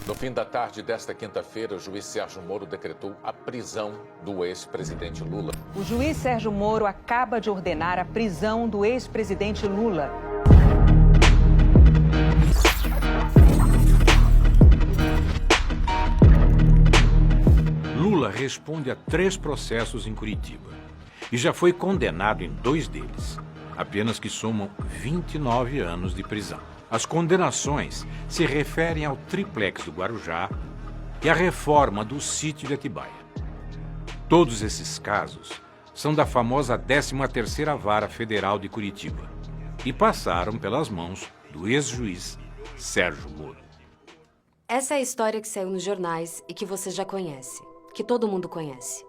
No fim da tarde desta quinta-feira, o juiz Sérgio Moro decretou a prisão do ex-presidente Lula. O juiz Sérgio Moro acaba de ordenar a prisão do ex-presidente Lula. Lula responde a 3 processos em Curitiba e já foi condenado em 2 deles, apenas que somam 29 anos de prisão. As condenações se referem ao triplex do Guarujá e à reforma do sítio de Atibaia. Todos esses casos são da famosa 13ª Vara Federal de Curitiba e passaram pelas mãos do ex-juiz Sérgio Moro. Essa é a história que saiu nos jornais e que você já conhece, que todo mundo conhece.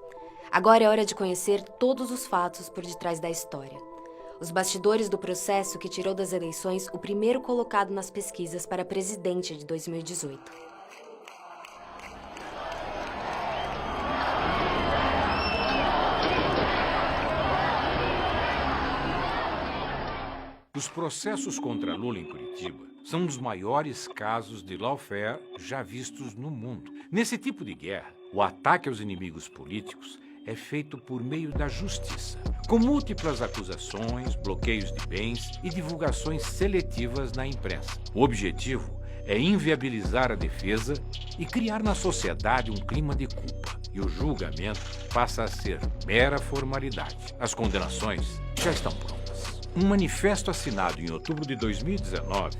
Agora é hora de conhecer todos os fatos por detrás da história. Os bastidores do processo que tirou das eleições o primeiro colocado nas pesquisas para presidente de 2018. Os processos contra Lula em Curitiba são um dos maiores casos de lawfare já vistos no mundo. Nesse tipo de guerra, o ataque aos inimigos políticos é feito por meio da justiça, com múltiplas acusações, bloqueios de bens e divulgações seletivas na imprensa. O objetivo é inviabilizar a defesa e criar na sociedade um clima de culpa. E o julgamento passa a ser mera formalidade. As condenações já estão prontas. Um manifesto assinado em outubro de 2019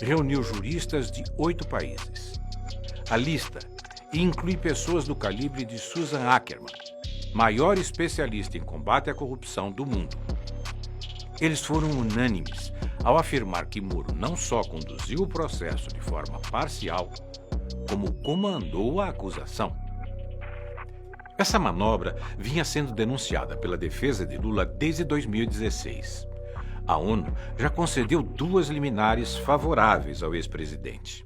reuniu juristas de 8 países. A lista inclui pessoas do calibre de Susan Ackerman, maior especialista em combate à corrupção do mundo. Eles foram unânimes ao afirmar que Moro não só conduziu o processo de forma parcial, como comandou a acusação. Essa manobra vinha sendo denunciada pela defesa de Lula desde 2016. A ONU já concedeu 2 liminares favoráveis ao ex-presidente.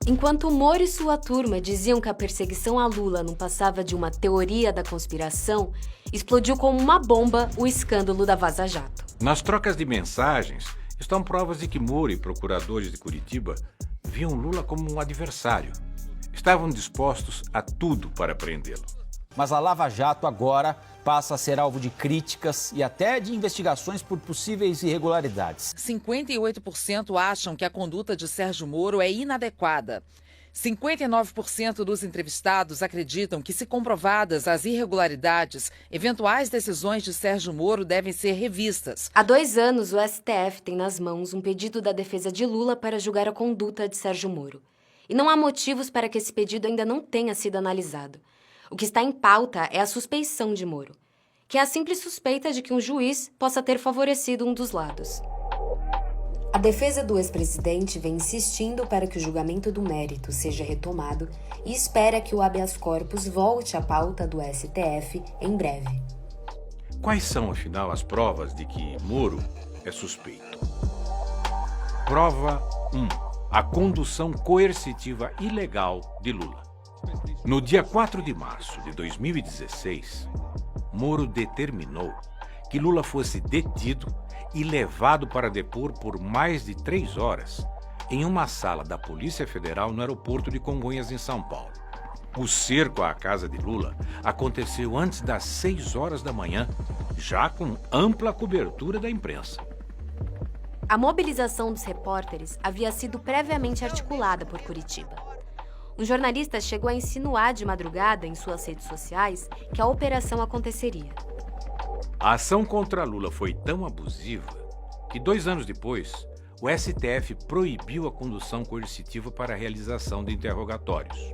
Enquanto Moro e sua turma diziam que a perseguição a Lula não passava de uma teoria da conspiração, explodiu como uma bomba o escândalo da Vaza Jato. Nas trocas de mensagens, estão provas de que Moro e procuradores de Curitiba viam Lula como um adversário. Estavam dispostos a tudo para prendê-lo. Mas a Lava Jato agora passa a ser alvo de críticas e até de investigações por possíveis irregularidades. 58% acham que a conduta de Sérgio Moro é inadequada. 59% dos entrevistados acreditam que, se comprovadas as irregularidades, eventuais decisões de Sérgio Moro devem ser revistas. Há 2 anos, o STF tem nas mãos um pedido da defesa de Lula para julgar a conduta de Sérgio Moro. E não há motivos para que esse pedido ainda não tenha sido analisado. O que está em pauta é a suspeição de Moro, que é a simples suspeita de que um juiz possa ter favorecido um dos lados. A defesa do ex-presidente vem insistindo para que o julgamento do mérito seja retomado e espera que o habeas corpus volte à pauta do STF em breve. Quais são, afinal, as provas de que Moro é suspeito? Prova 1. A condução coercitiva ilegal de Lula. No dia 4 de março de 2016, Moro determinou que Lula fosse detido e levado para depor por mais de 3 horas em uma sala da Polícia Federal no aeroporto de Congonhas, em São Paulo. O cerco à casa de Lula aconteceu antes das 6 horas da manhã, já com ampla cobertura da imprensa. A mobilização dos repórteres havia sido previamente articulada por Curitiba. Um jornalista chegou a insinuar de madrugada em suas redes sociais que a operação aconteceria. A ação contra Lula foi tão abusiva que 2 anos depois, o STF proibiu a condução coercitiva para a realização de interrogatórios.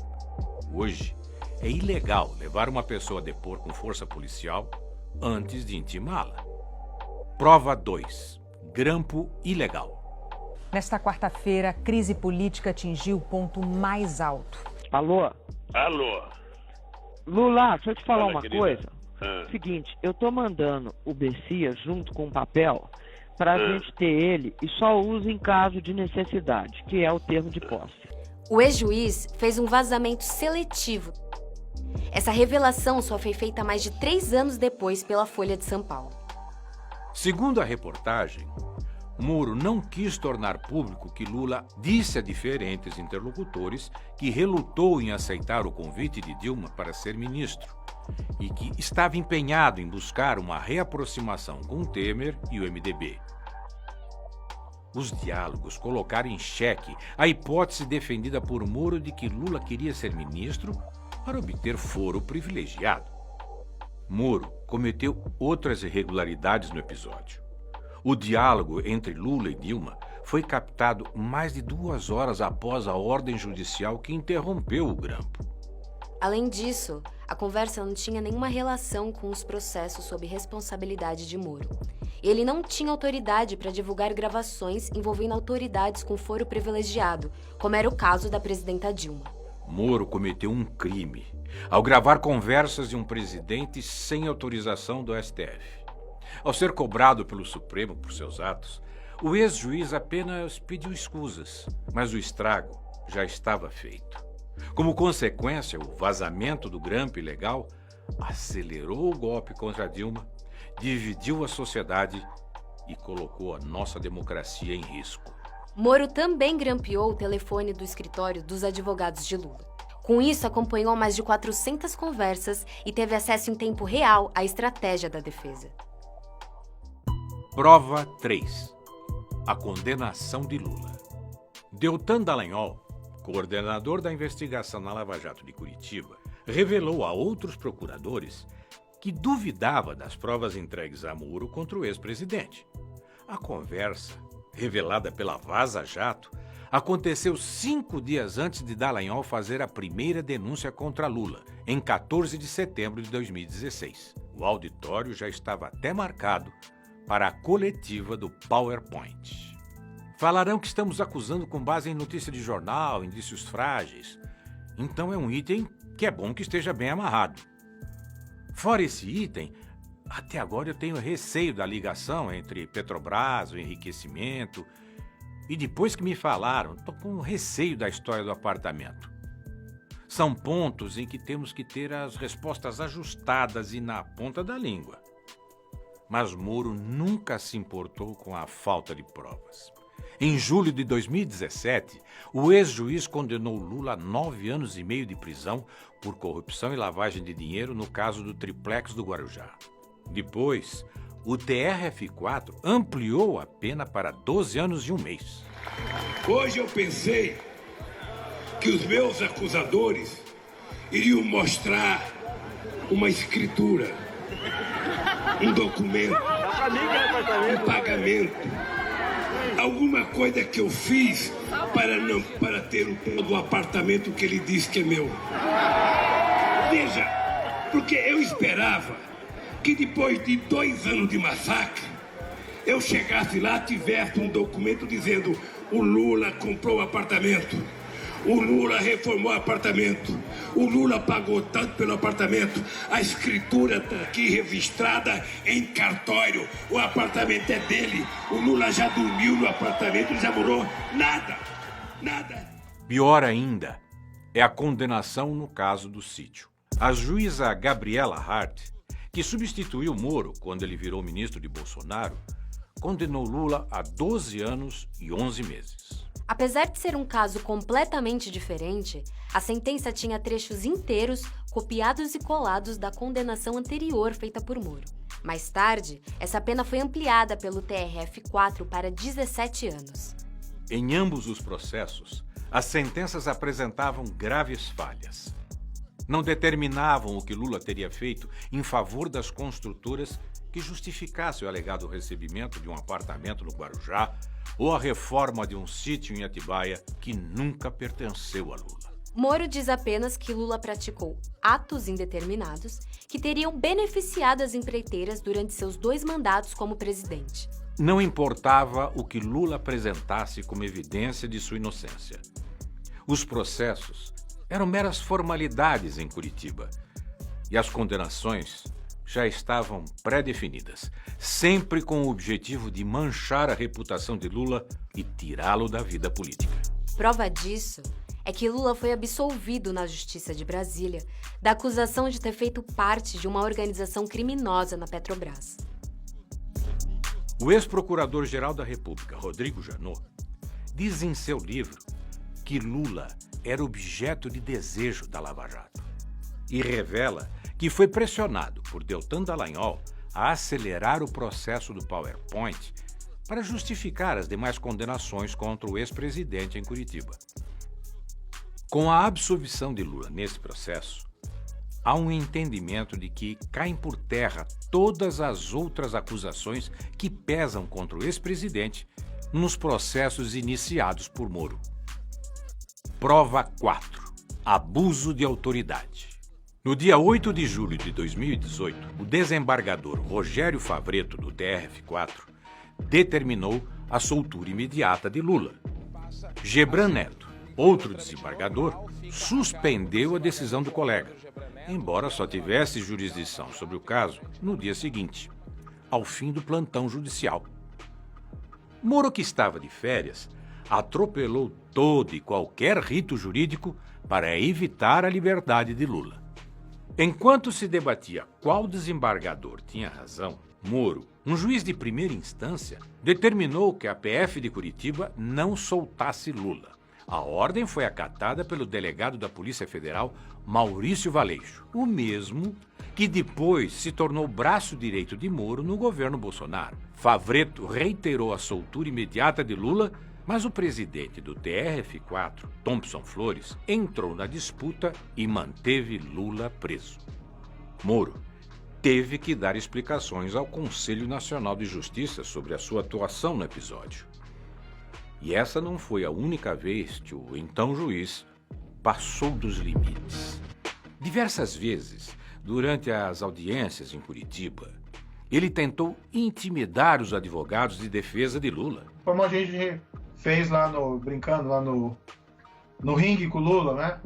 Hoje, é ilegal levar uma pessoa a depor com força policial antes de intimá-la. Prova 2. Grampo ilegal. Nesta quarta-feira, a crise política atingiu o ponto mais alto. Alô? Alô? Lula, deixa eu te falar Fala, uma querida. coisa. Ah. Seguinte, eu tô mandando o Bessias junto com o papel pra gente ter ele e só usa em caso de necessidade, que é o termo de posse. O ex-juiz fez um vazamento seletivo. Essa revelação só foi feita mais de 3 anos depois pela Folha de São Paulo. Segundo a reportagem, Moro não quis tornar público que Lula disse a diferentes interlocutores que relutou em aceitar o convite de Dilma para ser ministro e que estava empenhado em buscar uma reaproximação com Temer e o MDB. Os diálogos colocaram em xeque a hipótese defendida por Moro de que Lula queria ser ministro para obter foro privilegiado. Moro cometeu outras irregularidades no episódio. O diálogo entre Lula e Dilma foi captado mais de 2 horas após a ordem judicial que interrompeu o grampo. Além disso, a conversa não tinha nenhuma relação com os processos sob responsabilidade de Moro. Ele não tinha autoridade para divulgar gravações envolvendo autoridades com foro privilegiado, como era o caso da presidenta Dilma. Moro cometeu um crime ao gravar conversas de um presidente sem autorização do STF. Ao ser cobrado pelo Supremo por seus atos, o ex-juiz apenas pediu escusas, mas o estrago já estava feito. Como consequência, o vazamento do grampo ilegal acelerou o golpe contra Dilma, dividiu a sociedade e colocou a nossa democracia em risco. Moro também grampeou o telefone do escritório dos advogados de Lula. Com isso, acompanhou mais de 400 conversas e teve acesso em tempo real à estratégia da defesa. Prova 3. A condenação de Lula. Deltan Dallagnol, coordenador da investigação na Lava Jato de Curitiba, revelou a outros procuradores que duvidava das provas entregues a Moro contra o ex-presidente. A conversa, revelada pela Vaza Jato, aconteceu 5 dias antes de Dallagnol fazer a primeira denúncia contra Lula, em 14 de setembro de 2016. O auditório já estava até marcado para a coletiva do PowerPoint. Falarão que estamos acusando com base em notícia de jornal, indícios frágeis. Então é um item que é bom que esteja bem amarrado. Fora esse item, até agora eu tenho receio da ligação entre Petrobras, o enriquecimento, e depois que me falaram, estou com receio da história do apartamento. São pontos em que temos que ter as respostas ajustadas e na ponta da língua. Mas Moro nunca se importou com a falta de provas. Em julho de 2017, o ex-juiz condenou Lula a 9 anos e meio de prisão por corrupção e lavagem de dinheiro no caso do triplex do Guarujá. Depois, o TRF4 ampliou a pena para 12 anos e 1 mês. Hoje eu pensei que os meus acusadores iriam mostrar uma escritura, um documento, um pagamento, alguma coisa que eu fiz para ter o dono do apartamento que ele disse que é meu. Veja, porque eu esperava que depois de 2 anos de massacre, eu chegasse lá, tivesse um documento dizendo: o Lula comprou o apartamento, o Lula reformou o apartamento, o Lula pagou tanto pelo apartamento, a escritura está aqui registrada em cartório, o apartamento é dele, o Lula já dormiu no apartamento, já morou, nada. Pior ainda é a condenação no caso do sítio. A juíza Gabriela Hart, que substituiu Moro quando ele virou ministro de Bolsonaro, condenou Lula a 12 anos e 11 meses. Apesar de ser um caso completamente diferente, a sentença tinha trechos inteiros copiados e colados da condenação anterior feita por Moro. Mais tarde, essa pena foi ampliada pelo TRF4 para 17 anos. Em ambos os processos, as sentenças apresentavam graves falhas. Não determinavam o que Lula teria feito em favor das construtoras que justificasse o alegado recebimento de um apartamento no Guarujá ou a reforma de um sítio em Atibaia que nunca pertenceu a Lula. Moro diz apenas que Lula praticou atos indeterminados que teriam beneficiado as empreiteiras durante seus 2 mandatos como presidente. Não importava o que Lula apresentasse como evidência de sua inocência. Os processos eram meras formalidades em Curitiba e as condenações já estavam pré-definidas, sempre com o objetivo de manchar a reputação de Lula e tirá-lo da vida política. Prova disso é que Lula foi absolvido na Justiça de Brasília da acusação de ter feito parte de uma organização criminosa na Petrobras. O ex-procurador-geral da República, Rodrigo Janot, diz em seu livro que Lula era objeto de desejo da Lava Jato e revela que foi pressionado por Deltan Dallagnol a acelerar o processo do PowerPoint para justificar as demais condenações contra o ex-presidente em Curitiba. Com a absolvição de Lula nesse processo, há um entendimento de que caem por terra todas as outras acusações que pesam contra o ex-presidente nos processos iniciados por Moro. Prova 4. Abuso de autoridade. No dia 8 de julho de 2018, o desembargador Rogério Favretto, do TRF4, determinou a soltura imediata de Lula. Gebran Neto, outro desembargador, suspendeu a decisão do colega, embora só tivesse jurisdição sobre o caso no dia seguinte, ao fim do plantão judicial. Moro, que estava de férias, atropelou todo e qualquer rito jurídico para evitar a liberdade de Lula. Enquanto se debatia qual desembargador tinha razão, Moro, um juiz de primeira instância, determinou que a PF de Curitiba não soltasse Lula. A ordem foi acatada pelo delegado da Polícia Federal, Maurício Valeixo, o mesmo que depois se tornou braço direito de Moro no governo Bolsonaro. Favretto reiterou a soltura imediata de Lula, mas o presidente do TRF4, Thompson Flores, entrou na disputa e manteve Lula preso. Moro teve que dar explicações ao Conselho Nacional de Justiça sobre a sua atuação no episódio. E essa não foi a única vez que o então juiz passou dos limites. Diversas vezes, durante as audiências em Curitiba, ele tentou intimidar os advogados de defesa de Lula. Como a gente fez lá brincando lá no ringue com o Lula, né?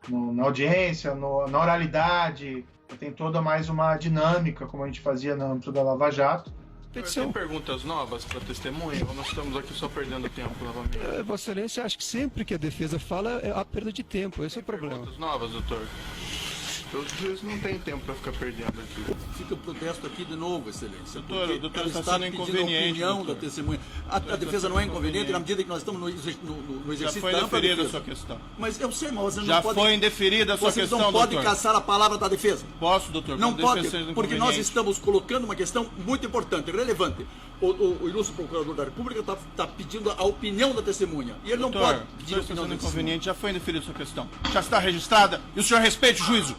Na audiência, na oralidade, tem toda mais uma dinâmica, como a gente fazia no âmbito da Lava Jato. Tem perguntas novas para testemunha ou nós estamos aqui só perdendo tempo novamente? Vossa Excelência, acho que sempre que a defesa fala é a perda de tempo, esse é o problema. Perguntas novas, doutor? Os juízes não tem tempo para ficar perdendo aqui. Fica o protesto aqui de novo, Excelência. Doutor está sendo inconveniente. A opinião da testemunha. A defesa não é inconveniente na medida que nós estamos no exercício da ampla defesa. Já foi indeferida a sua questão. Mas eu sei, mas você já não pode... Já foi indeferida a sua questão, doutor. Você não pode caçar a palavra da defesa. Posso, doutor? Não pode, porque nós estamos colocando uma questão muito importante, relevante. O ilustre procurador da República está pedindo a opinião da testemunha. E ele doutor, não pode pedir a opinião da inconveniente. Já foi indeferida a sua questão. Já está registrada e o senhor respeite o juízo.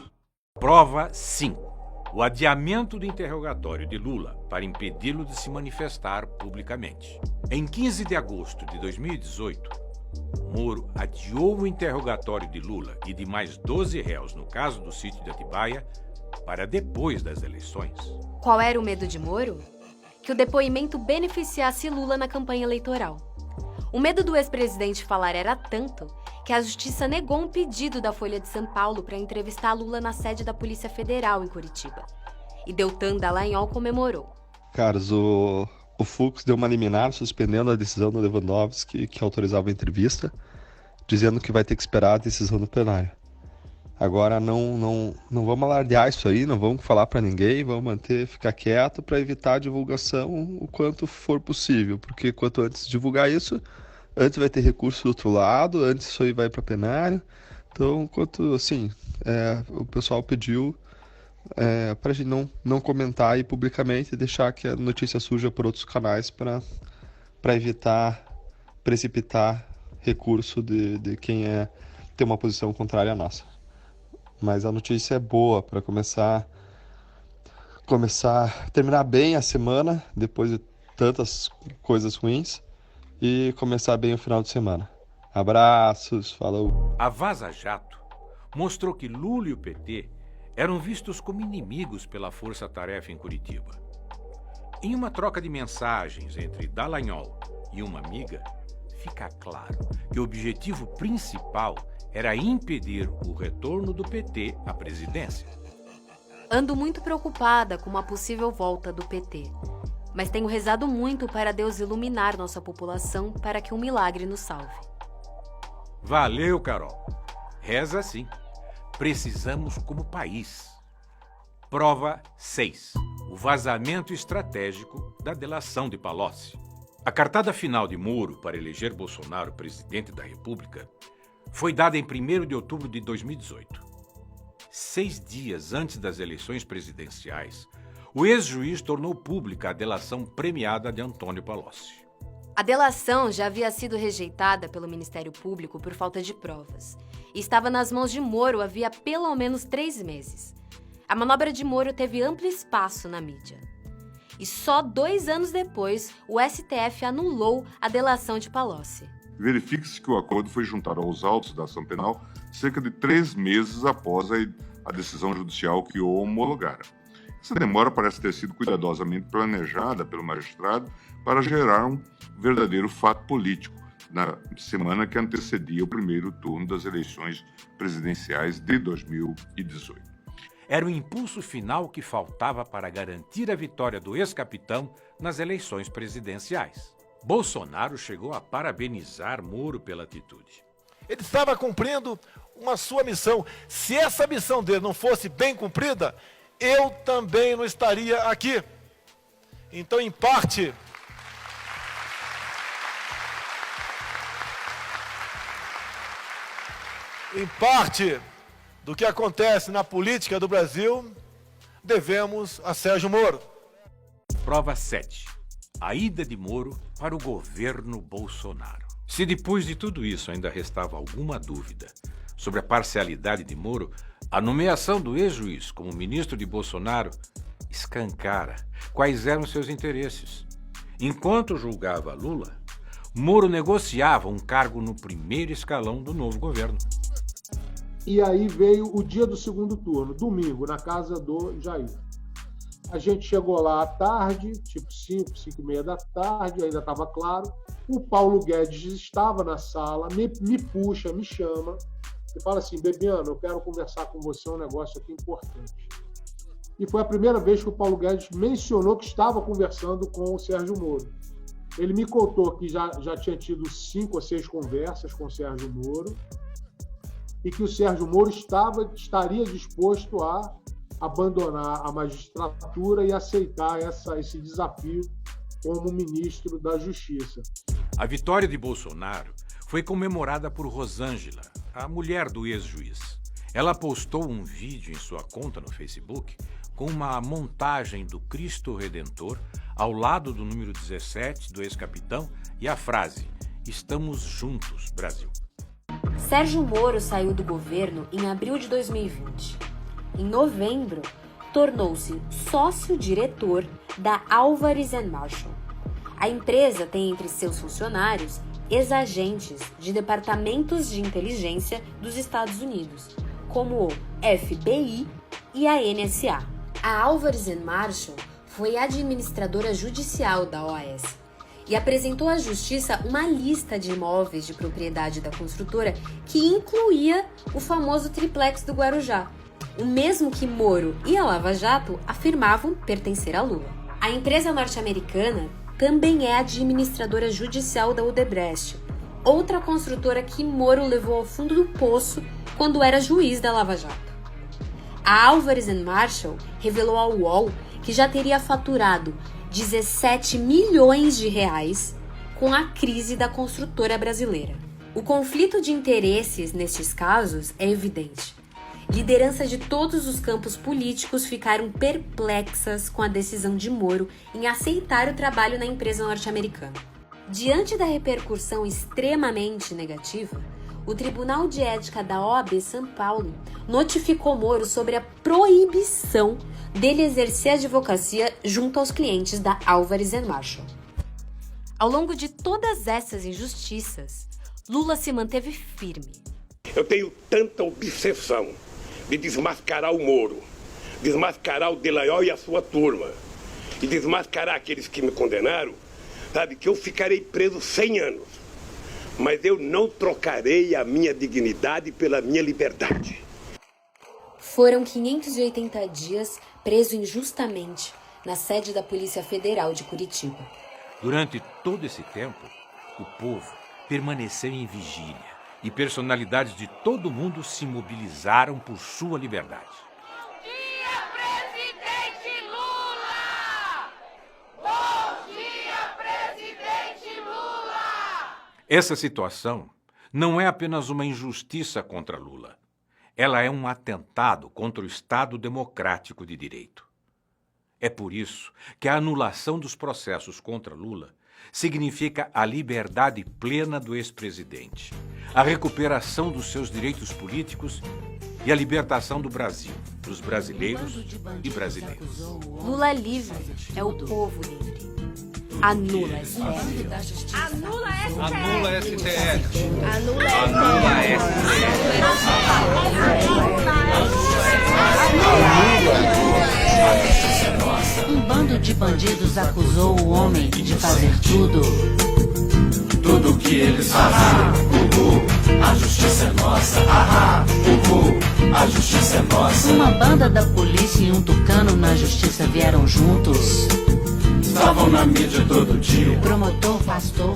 Prova 5. O adiamento do interrogatório de Lula para impedi-lo de se manifestar publicamente. Em 15 de agosto de 2018, Moro adiou o interrogatório de Lula e de mais 12 réus no caso do sítio de Atibaia para depois das eleições. Qual era o medo de Moro? Que o depoimento beneficiasse Lula na campanha eleitoral. O medo do ex-presidente falar era tanto que a Justiça negou um pedido da Folha de São Paulo para entrevistar Lula na sede da Polícia Federal em Curitiba. E Deltan Dallagnol comemorou. Carlos, o Fux deu uma liminar suspendendo a decisão do Lewandowski que autorizava a entrevista, dizendo que vai ter que esperar a decisão do plenário. Agora não vamos alardear isso aí, não vamos falar para ninguém, vamos ficar quieto para evitar a divulgação o quanto for possível, porque quanto antes divulgar isso, antes vai ter recurso do outro lado, antes isso aí vai para plenário. Então, quanto assim, o pessoal pediu para a gente não comentar aí publicamente e deixar que a notícia surja por outros canais para evitar precipitar recurso de quem tem uma posição contrária à nossa. Mas a notícia é boa para terminar bem a semana, depois de tantas coisas ruins, e começar bem o final de semana. Abraços, falou. A Vaza Jato mostrou que Lula e o PT eram vistos como inimigos pela força-tarefa em Curitiba. Em uma troca de mensagens entre Dallagnol e uma amiga, fica claro que o objetivo principal era impedir o retorno do PT à presidência. Ando muito preocupada com uma possível volta do PT, mas tenho rezado muito para Deus iluminar nossa população para que um milagre nos salve. Valeu, Carol. Reza sim. Precisamos como país. Prova 6. o vazamento estratégico da delação de Palocci. A cartada final de Moro para eleger Bolsonaro presidente da República foi dada em 1º de outubro de 2018. 6 dias antes das eleições presidenciais, o ex-juiz tornou pública a delação premiada de Antônio Palocci. A delação já havia sido rejeitada pelo Ministério Público por falta de provas e estava nas mãos de Moro havia pelo menos 3 meses. A manobra de Moro teve amplo espaço na mídia. E só 2 anos depois, o STF anulou a delação de Palocci. Verifique-se que o acordo foi juntado aos autos da ação penal cerca de 3 meses após a decisão judicial que o homologara. Essa demora parece ter sido cuidadosamente planejada pelo magistrado para gerar um verdadeiro fato político na semana que antecedia o primeiro turno das eleições presidenciais de 2018. Era o impulso final que faltava para garantir a vitória do ex-capitão nas eleições presidenciais. Bolsonaro chegou a parabenizar Moro pela atitude. Ele estava cumprindo uma sua missão. Se essa missão dele não fosse bem cumprida, eu também não estaria aqui. Então, em parte, do que acontece na política do Brasil, devemos a Sérgio Moro. Prova 7. A ida de Moro para o governo Bolsonaro. Se depois de tudo isso ainda restava alguma dúvida sobre a parcialidade de Moro, a nomeação do ex-juiz como ministro de Bolsonaro escancara quais eram seus interesses. Enquanto julgava Lula, Moro negociava um cargo no primeiro escalão do novo governo. E aí veio o dia do segundo turno, domingo, na casa do Jair. A gente chegou lá à tarde, tipo 5, 5h30 da tarde, ainda estava claro. O Paulo Guedes estava na sala, me puxa, me chama e fala assim: Bebiano, eu quero conversar com você um negócio aqui importante. E foi a primeira vez que o Paulo Guedes mencionou que estava conversando com o Sérgio Moro. Ele me contou que já tinha tido 5 ou 6 conversas com o Sérgio Moro e que o Sérgio Moro estaria disposto a abandonar a magistratura e aceitar esse desafio como ministro da Justiça. A vitória de Bolsonaro foi comemorada por Rosângela, a mulher do ex-juiz. Ela postou um vídeo em sua conta no Facebook com uma montagem do Cristo Redentor ao lado do número 17 do ex-capitão e a frase: "Estamos juntos, Brasil". Sérgio Moro saiu do governo em abril de 2020. Em novembro, tornou-se sócio-diretor da Álvares & Marshall. A empresa tem entre seus funcionários ex-agentes de departamentos de inteligência dos Estados Unidos, como o FBI e a NSA. A Álvares & Marshall foi administradora judicial da OAS e apresentou à Justiça uma lista de imóveis de propriedade da construtora que incluía o famoso triplex do Guarujá, o mesmo que Moro e a Lava Jato afirmavam pertencer a Lula. A empresa norte-americana também é administradora judicial da Odebrecht, outra construtora que Moro levou ao fundo do poço quando era juiz da Lava Jato. A Álvares & Marshall revelou ao UOL que já teria faturado 17 milhões de reais com a crise da construtora brasileira. O conflito de interesses nestes casos é evidente. Lideranças de todos os campos políticos ficaram perplexas com a decisão de Moro em aceitar o trabalho na empresa norte-americana. Diante da repercussão extremamente negativa, o Tribunal de Ética da OAB São Paulo notificou Moro sobre a proibição dele exercer a advocacia junto aos clientes da Álvares & Marshall. Ao longo de todas essas injustiças, Lula se manteve firme. Eu tenho tanta obsessão de desmascarar o Moro, desmascarar o Dallagnol e a sua turma, e desmascarar aqueles que me condenaram, sabe, que eu ficarei preso 100 anos, mas eu não trocarei a minha dignidade pela minha liberdade. Foram 580 dias preso injustamente na sede da Polícia Federal de Curitiba. Durante todo esse tempo, o povo permaneceu em vigília e personalidades de todo o mundo se mobilizaram por sua liberdade. Bom dia, presidente Lula! Essa situação não é apenas uma injustiça contra Lula. Ela é um atentado contra o Estado democrático de direito. É por isso que a anulação dos processos contra Lula significa a liberdade plena do ex-presidente, a recuperação dos seus direitos políticos e a libertação do Brasil, dos brasileiros e brasileiras. Lula livre é o povo livre. Anula STF. Anula STF. Anula STF. Anula STF. Um bando de bandidos acusou o homem de fazer tudo. Tudo que eles fazem, a justiça é nossa, a justiça é nossa. Uma banda da polícia e um tucano na justiça vieram juntos. Estavam na mídia todo dia. Promotor, pastor,